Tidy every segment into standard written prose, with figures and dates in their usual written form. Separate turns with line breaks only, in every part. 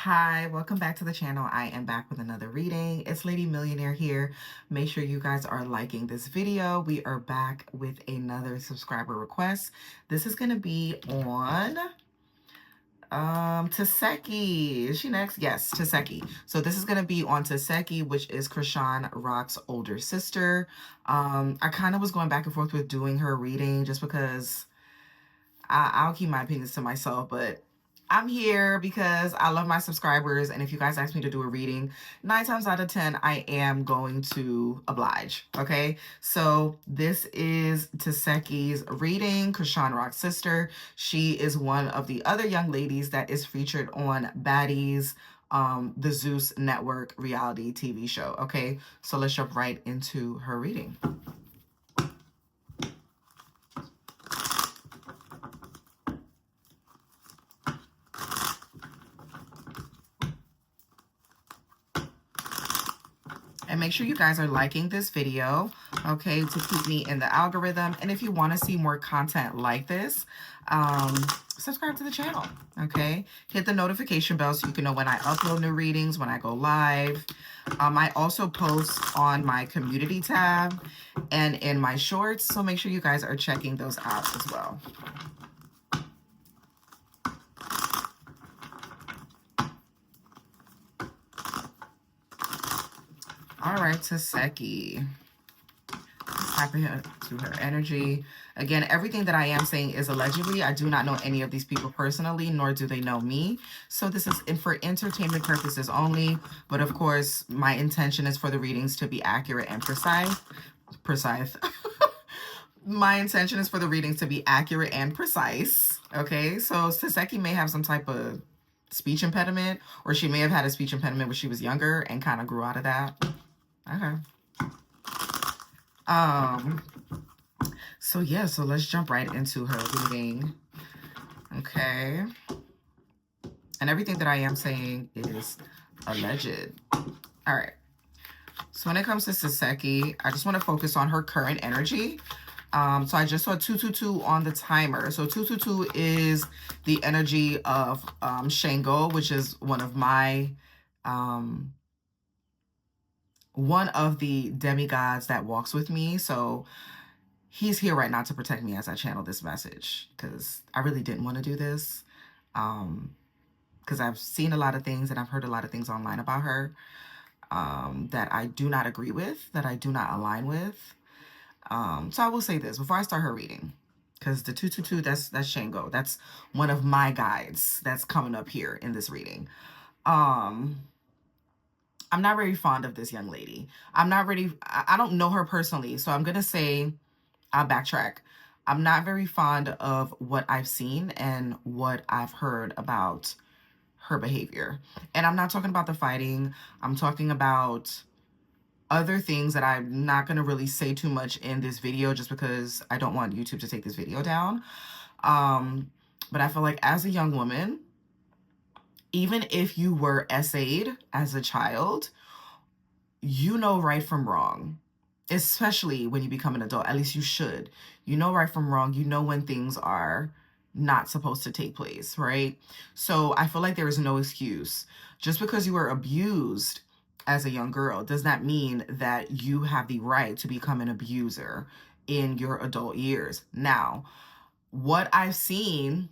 Hi, welcome back to the channel. I am back with another reading. It's Lady Millionaire here. Make sure you guys are liking this video. We are back with another subscriber request. This is going to be on Tesehki. Is she next? Yes, Tesehki. So this is going to be on Tesehki, which is Crisean Rock's older sister. I kind of was going back and forth with doing her reading just because I'll keep my opinions to myself, but I'm here because I love my subscribers, and if you guys ask me to do a reading, 9 times out of 10, I am going to oblige, okay? So this is Tesehki's reading, Crisean Rock's sister. She is one of the other young ladies that is featured on Baddies, the Zeus Network reality TV show, okay? So let's jump right into her reading. And make sure you guys are liking this video, okay, to keep me in the algorithm. And if you want to see more content like this, subscribe to the channel, okay? Hit the notification bell so you can know when I upload new readings, when I go live. I also post on my community tab and in my shorts, so make sure you guys are checking those out as well. All right, Tesehki. Tap into her energy. Again, everything that I am saying is allegedly. I do not know any of these people personally, nor do they know me. So this is for entertainment purposes only. But of course, my intention is for the readings to be accurate and precise. My intention is for the readings to be accurate and precise. Okay, so Tesehki may have some type of speech impediment, or she may have had a speech impediment when she was younger and kind of grew out of that. Okay. So yeah, so let's jump right into her reading. Okay. And everything that I am saying is alleged. All right. So when it comes to Tesehki, I just want to focus on her current energy. So I just saw 222 on the timer. So 222 is the energy of Shango, which is one of my one of the demigods that walks with me. So he's here right now to protect me as I channel this message, because I really didn't want to do this. Because I've seen a lot of things and I've heard a lot of things online about her that I do not agree with, that I do not align with. So I will say this before I start her reading, because the 222, that's Shango. That's one of my guides that's coming up here in this reading. I'm not very fond of this young lady. I don't know her personally, so I'm going to say, I'll backtrack. I'm not very fond of what I've seen and what I've heard about her behavior. And I'm not talking about the fighting. I'm talking about other things that I'm not going to really say too much in this video, just because I don't want YouTube to take this video down. But I feel like as a young woman, even if you were SA'd as a child, you know right from wrong, especially when you become an adult. At least you should. You know right from wrong. You know when things are not supposed to take place, right? So I feel like there is no excuse. Just because you were abused as a young girl does not mean that you have the right to become an abuser in your adult years. Now, what I've seen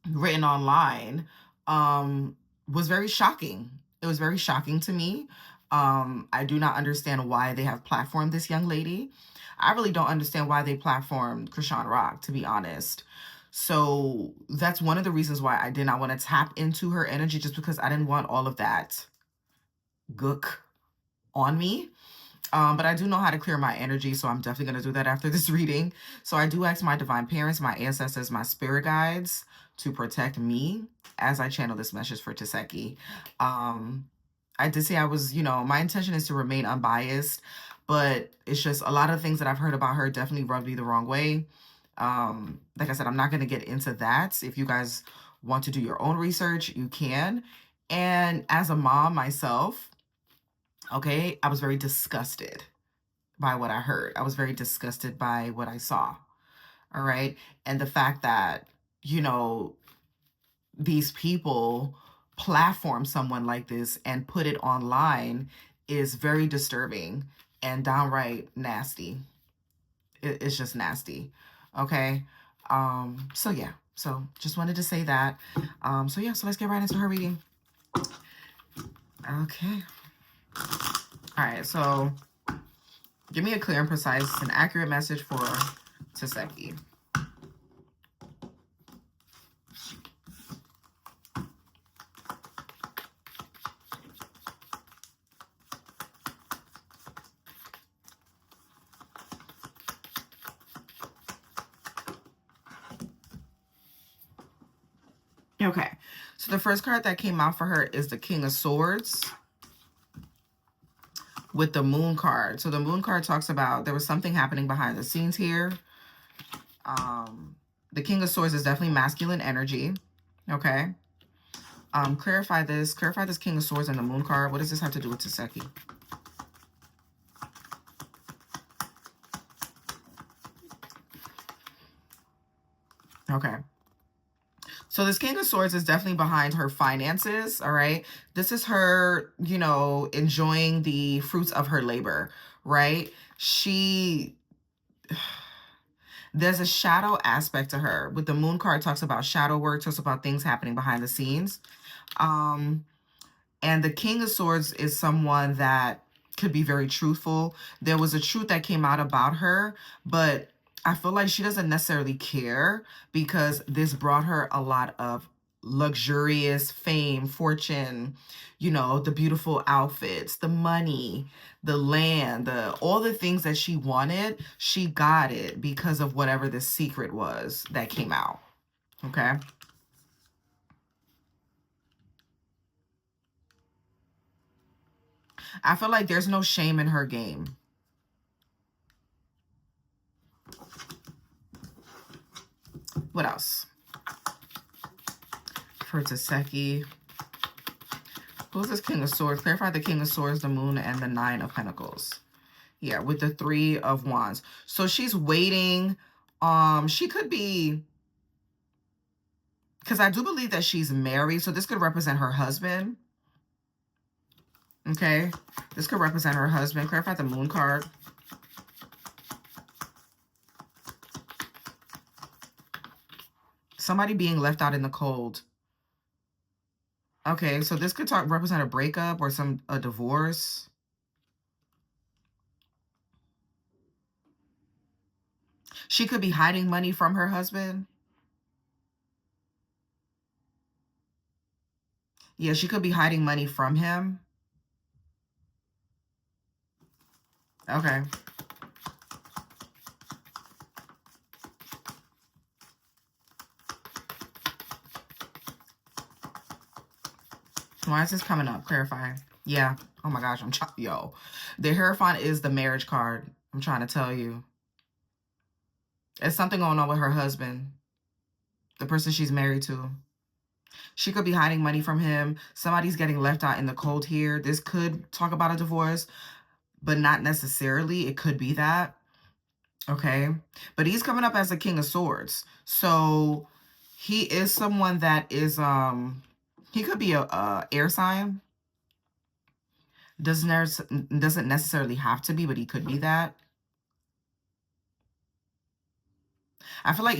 written online was very shocking. It was very shocking to me. I do not understand why they have platformed this young lady. I really don't understand why they platformed Crisean Rock, to be honest. So that's one of the reasons why I did not want to tap into her energy, just because I didn't want all of that gook on me. But I do know how to clear my energy, so I'm definitely going to do that after this reading. So I do ask my divine parents, my ancestors, my spirit guides to protect me as I channel this message for Tesehki. I did say I was, my intention is to remain unbiased, but it's just a lot of things that I've heard about her definitely rubbed me the wrong way. Like I said, I'm not going to get into that. If you guys want to do your own research, you can. And as a mom myself, okay, I was very disgusted by what I heard. I was very disgusted by what I saw. All right. And the fact that, these people platform someone like this and put it online is very disturbing and downright nasty. It's just nasty. Okay. So yeah. So just wanted to say that. So yeah, so let's get right into her reading. Okay. All right, so give me a clear and precise and accurate message for Tesehki. Okay, so the first card that came out for her is the King of Swords with the Moon card. So the Moon card talks about there was something happening behind the scenes here. The King of Swords is definitely masculine energy. Okay. Clarify this King of Swords and the Moon card. What does this have to do with Tesehki? Okay. So this King of Swords is definitely behind her finances, all right? This is her, you know, enjoying the fruits of her labor, right? There's a shadow aspect to her. With the Moon card, talks about shadow work, talks about things happening behind the scenes. And the King of Swords is someone that could be very truthful. There was a truth that came out about her, but I feel like she doesn't necessarily care because this brought her a lot of luxurious fame, fortune, you know, the beautiful outfits, the money, the land, all the things that she wanted. She got it because of whatever the secret was that came out. Okay. I feel like there's no shame in her game. What else? For Tesehki. Who's this King of Swords? Clarify the King of Swords, the Moon, and the Nine of Pentacles. Yeah, with the Three of Wands. So she's waiting. She could be, because I do believe that she's married. So this could represent her husband. Okay. This could represent her husband. Clarify the Moon card. Somebody being left out in the cold. Okay, so this could represent a breakup or a divorce. She could be hiding money from her husband. Yeah, she could be hiding money from him. Okay. Why is this coming up? Clarify. Yeah. Oh my gosh, yo. The Hierophant is the marriage card. I'm trying to tell you. There's something going on with her husband. The person she's married to. She could be hiding money from him. Somebody's getting left out in the cold here. This could talk about a divorce, but not necessarily. It could be that. Okay. But he's coming up as the King of Swords. So he is someone that is, he could be a air sign. Doesn't necessarily have to be, but he could be that. I feel like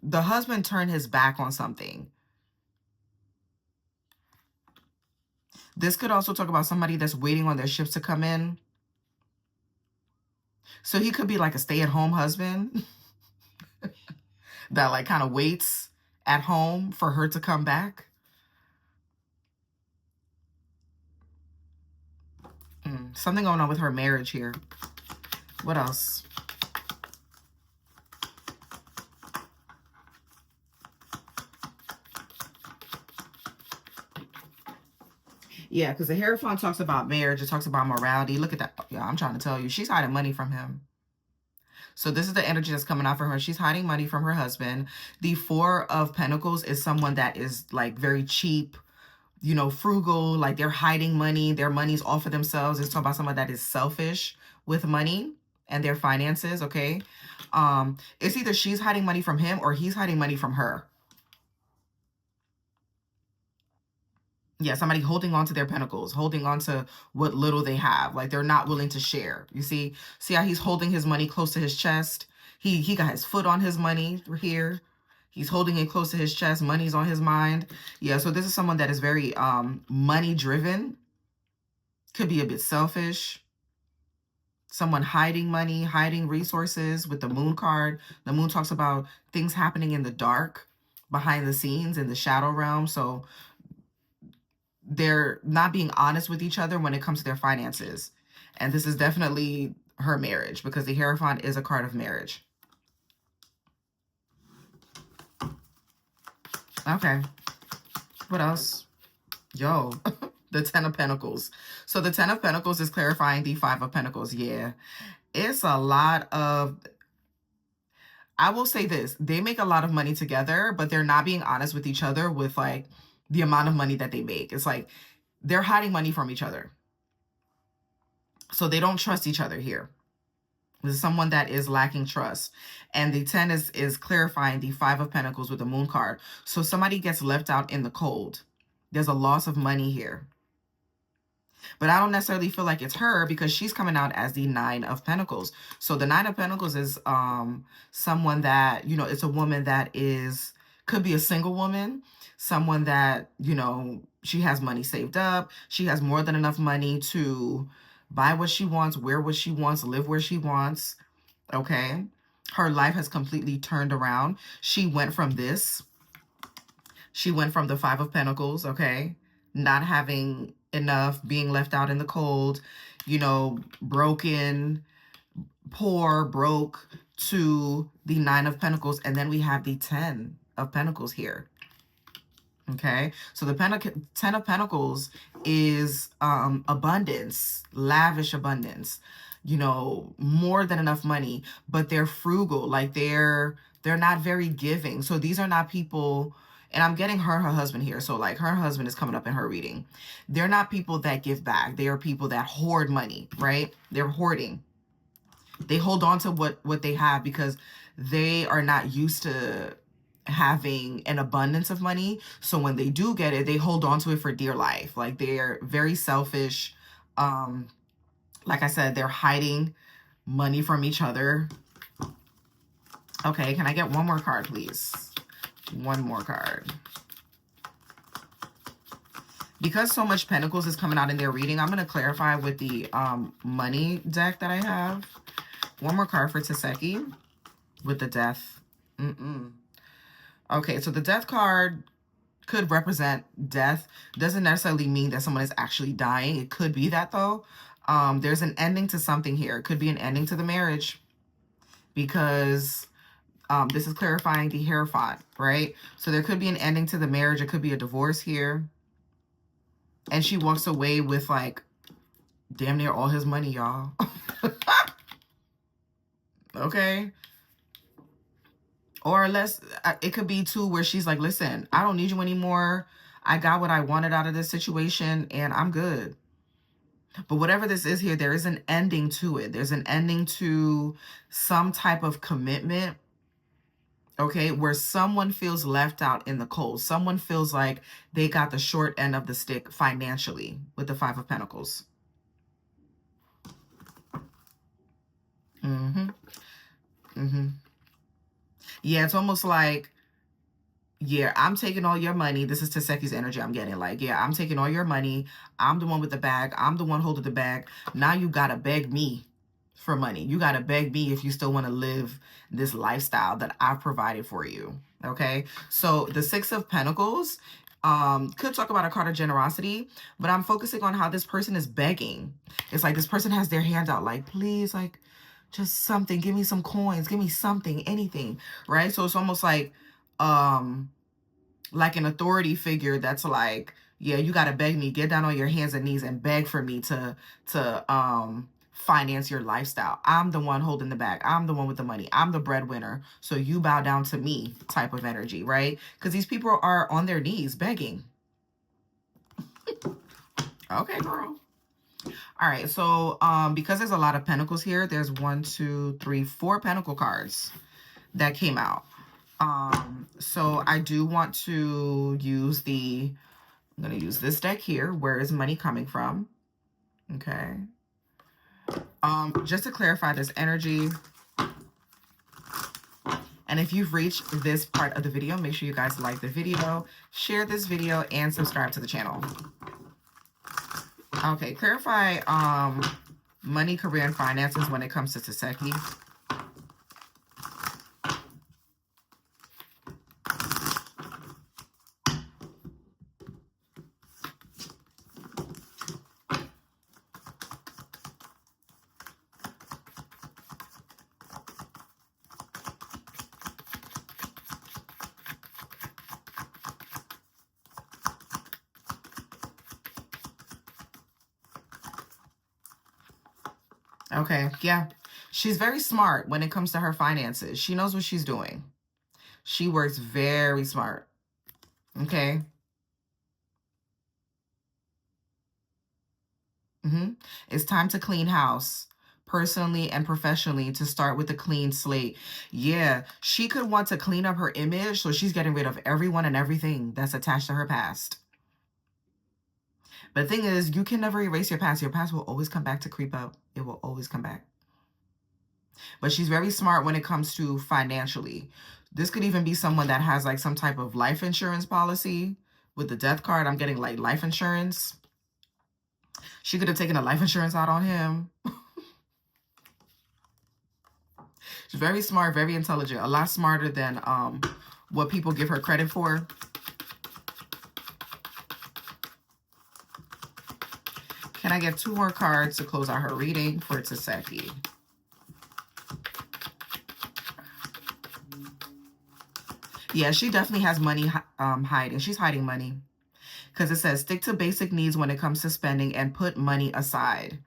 the husband turned his back on something. This could also talk about somebody that's waiting on their ships to come in. So he could be like a stay-at-home husband that like kind of waits at home for her to come back. Something going on with her marriage here. What else? Yeah, because the Hierophant talks about marriage. It talks about morality. Look at that. Yeah, I'm trying to tell you. She's hiding money from him. So this is the energy that's coming out for her. She's hiding money from her husband. The Four of Pentacles is someone that is like very cheap, you know, frugal, like they're hiding money. Their money's all for themselves. It's talking about someone that is selfish with money and their finances, okay? It's either she's hiding money from him or he's hiding money from her. Yeah, somebody holding on to their pentacles, holding on to what little they have. Like they're not willing to share. You see how he's holding his money close to his chest? He got his foot on his money here. He's holding it close to his chest. Money's on his mind. Yeah, so this is someone that is very money driven. Could be a bit selfish. Someone hiding money, hiding resources with the moon card. The moon talks about things happening in the dark, behind the scenes, in the shadow realm. So they're not being honest with each other when it comes to their finances. And this is definitely her marriage, because the Hierophant is a card of marriage. Okay. What else? Yo, the Ten of Pentacles. So the Ten of Pentacles is clarifying the Five of Pentacles. Yeah. It's a lot of... I will say this. They make a lot of money together, but they're not being honest with each other with like the amount of money that they make. It's like they're hiding money from each other. So they don't trust each other here. This is someone that is lacking trust. And the 10 is clarifying the Five of Pentacles with the Moon card. So somebody gets left out in the cold. There's a loss of money here. But I don't necessarily feel like it's her, because she's coming out as the Nine of Pentacles. So the Nine of Pentacles is someone that, you know, it's a woman that is, could be a single woman, someone that, you know, she has money saved up. She has more than enough money to buy what she wants, wear what she wants, live where she wants. Okay. Her life has completely turned around. She went from this. She went from the Five of Pentacles, okay, not having enough, being left out in the cold, you know, broken, poor, broke, to the Nine of Pentacles. And then we have the 10 of Pentacles here. Okay, so the 10 of Pentacles is abundance, lavish abundance, you know, more than enough money, but they're frugal, like they're not very giving. So these are not people, and I'm getting her husband here. So like her husband is coming up in her reading. They're not people that give back. They are people that hoard money, right? They're hoarding. They hold on to what they have because they are not used to having an abundance of money. So when they do get it, they hold on to it for dear life. Like they're very selfish. Like I said, they're hiding money from each other. Okay, can I get one more card, please? One more card. Because so much Pentacles is coming out in their reading, I'm going to clarify with the money deck that I have. One more card for Tesehki with the Death. Okay, so the Death card could represent death. Doesn't necessarily mean that someone is actually dying. It could be that, though. There's an ending to something here. It could be an ending to the marriage, because this is clarifying the Hierophant, right? So there could be an ending to the marriage. It could be a divorce here. And she walks away with like damn near all his money, y'all. Okay. Or unless it could be too where she's like, listen, I don't need you anymore. I got what I wanted out of this situation and I'm good. But whatever this is here, there is an ending to it. There's an ending to some type of commitment. Okay, where someone feels left out in the cold. Someone feels like they got the short end of the stick financially with the Five of Pentacles. Yeah, it's almost like, yeah, I'm taking all your money. This is Tesehki's energy I'm getting. Like, yeah, I'm taking all your money. I'm the one with the bag. I'm the one holding the bag. Now you got to beg me for money. You got to beg me if you still want to live this lifestyle that I've provided for you. Okay, so the Six of Pentacles could talk about a card of generosity, but I'm focusing on how this person is begging. It's like this person has their hand out like, please, like, just something. Give me some coins. Give me something, anything, right? So it's almost like an authority figure that's like, yeah, you got to beg me. Get down on your hands and knees and beg for me to finance your lifestyle. I'm the one holding the bag. I'm the one with the money. I'm the breadwinner. So you bow down to me type of energy, right? Because these people are on their knees begging. Okay, girl. All right, so because there's a lot of pentacles here, there's 1, 2, 3, 4 pentacle cards that came out. So I do want to use the I'm going to use this deck here. Where is money coming from? Okay. Just to clarify this energy, and if you've reached this part of the video, make sure you guys like the video, share this video, and subscribe to the channel. Okay, clarify money, career, and finances when it comes to Tesehki. Okay, yeah. She's very smart when it comes to her finances. She knows what she's doing. She works very smart. Okay. It's time to clean house, personally and professionally, to start with a clean slate. Yeah, she could want to clean up her image, so she's getting rid of everyone and everything that's attached to her past. But the thing is, you can never erase your past. Your past will always come back to creep up. It will always come back. But she's very smart when it comes to financially. This could even be someone that has like some type of life insurance policy. With the death card, I'm getting like life insurance. She could have taken a life insurance out on him. She's very smart, very intelligent, a lot smarter than what people give her credit for. Can I get 2 more cards to close out her reading for Tesehki? Yeah, she definitely has money hiding. She's hiding money. Because it says, stick to basic needs when it comes to spending and put money aside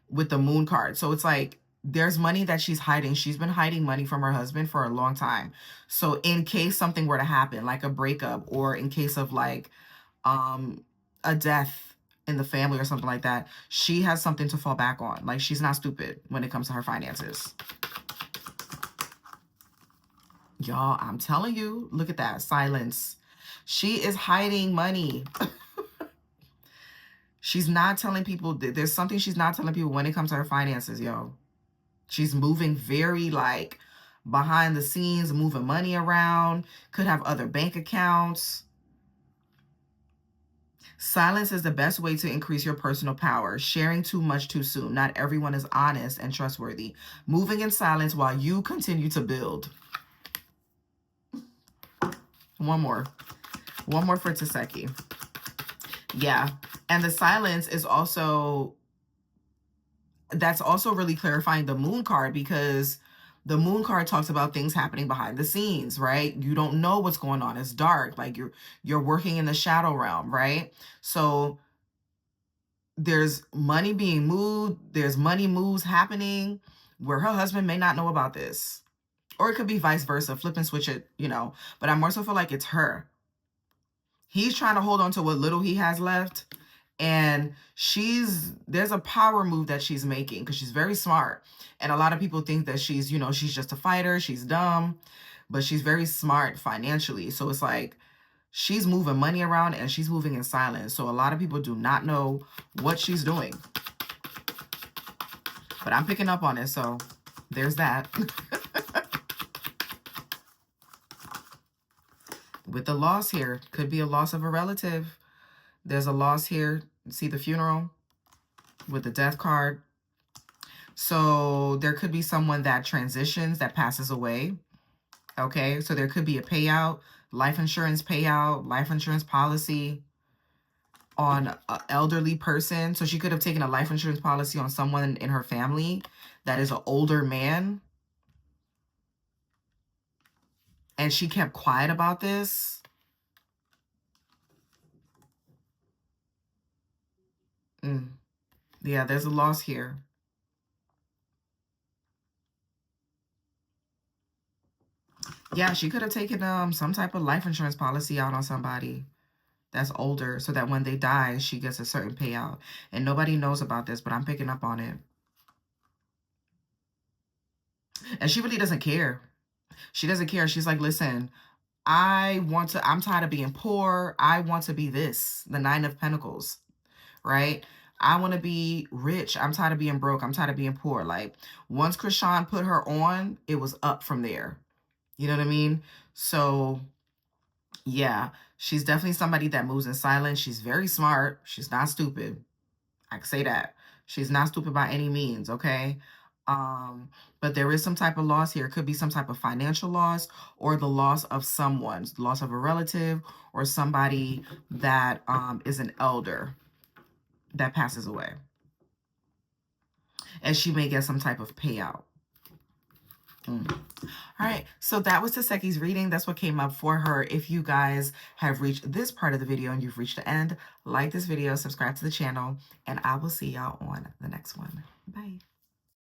with the moon card. So it's like, there's money that she's hiding. She's been hiding money from her husband for a long time. So in case something were to happen, like a breakup, or in case of like a death in the family or something like that, she has something to fall back on. Like, she's not stupid when it comes to her finances. Y'all, I'm telling you, look at that silence. She is hiding money. She's not telling people. There's something she's not telling people when it comes to her finances, yo. She's moving very like behind the scenes, moving money around, could have other bank accounts. Silence is the best way to increase your personal power. Sharing too much too soon. Not everyone is honest and trustworthy. Moving in silence while you continue to build. One more for Tesehki. Yeah. And the silence is also, that's also really clarifying the moon card, because the moon card talks about things happening behind the scenes, right? You don't know what's going on. It's dark. Like you're working in the shadow realm, right? So there's money being moved. There's money moves happening where her husband may not know about this. Or it could be vice versa, flip and switch it, you know. But I more so feel like it's her. He's trying to hold on to what little he has left. And there's a power move that she's making because she's very smart. And a lot of people think that she's, you know, she's just a fighter. She's dumb. But she's very smart financially. So it's like she's moving money around and she's moving in silence. So a lot of people do not know what she's doing. But I'm picking up on it. So there's that. With the loss here, could be a loss of a relative. There's a loss here. See the funeral with the death card. So there could be someone that transitions, that passes away. Okay, so there could be a payout, life insurance payout, life insurance policy on an elderly person. So she could have taken a life insurance policy on someone in her family that is an older man. And she kept quiet about this. Yeah, there's a loss here. Yeah, she could have taken some type of life insurance policy out on somebody that's older so that when they die, she gets a certain payout. And nobody knows about this, but I'm picking up on it. And she really doesn't care. She doesn't care. She's like, listen, I'm tired of being poor. I want to be this, the Nine of Pentacles, right? I want to be rich. I'm tired of being broke. I'm tired of being poor. Like, once Crisean put her on, it was up from there. You know what I mean? So yeah, she's definitely somebody that moves in silence. She's very smart. She's not stupid. I can say that. She's not stupid by any means, okay? But there is some type of loss here. It could be some type of financial loss, or the loss of someone, loss of a relative, or somebody that is an elder that passes away. And she may get some type of payout. All right, so that was Tesehki's reading. That's what came up for her. If you guys have reached this part of the video and you've reached the end, like this video, subscribe to the channel, and I will see y'all on the next one. Bye.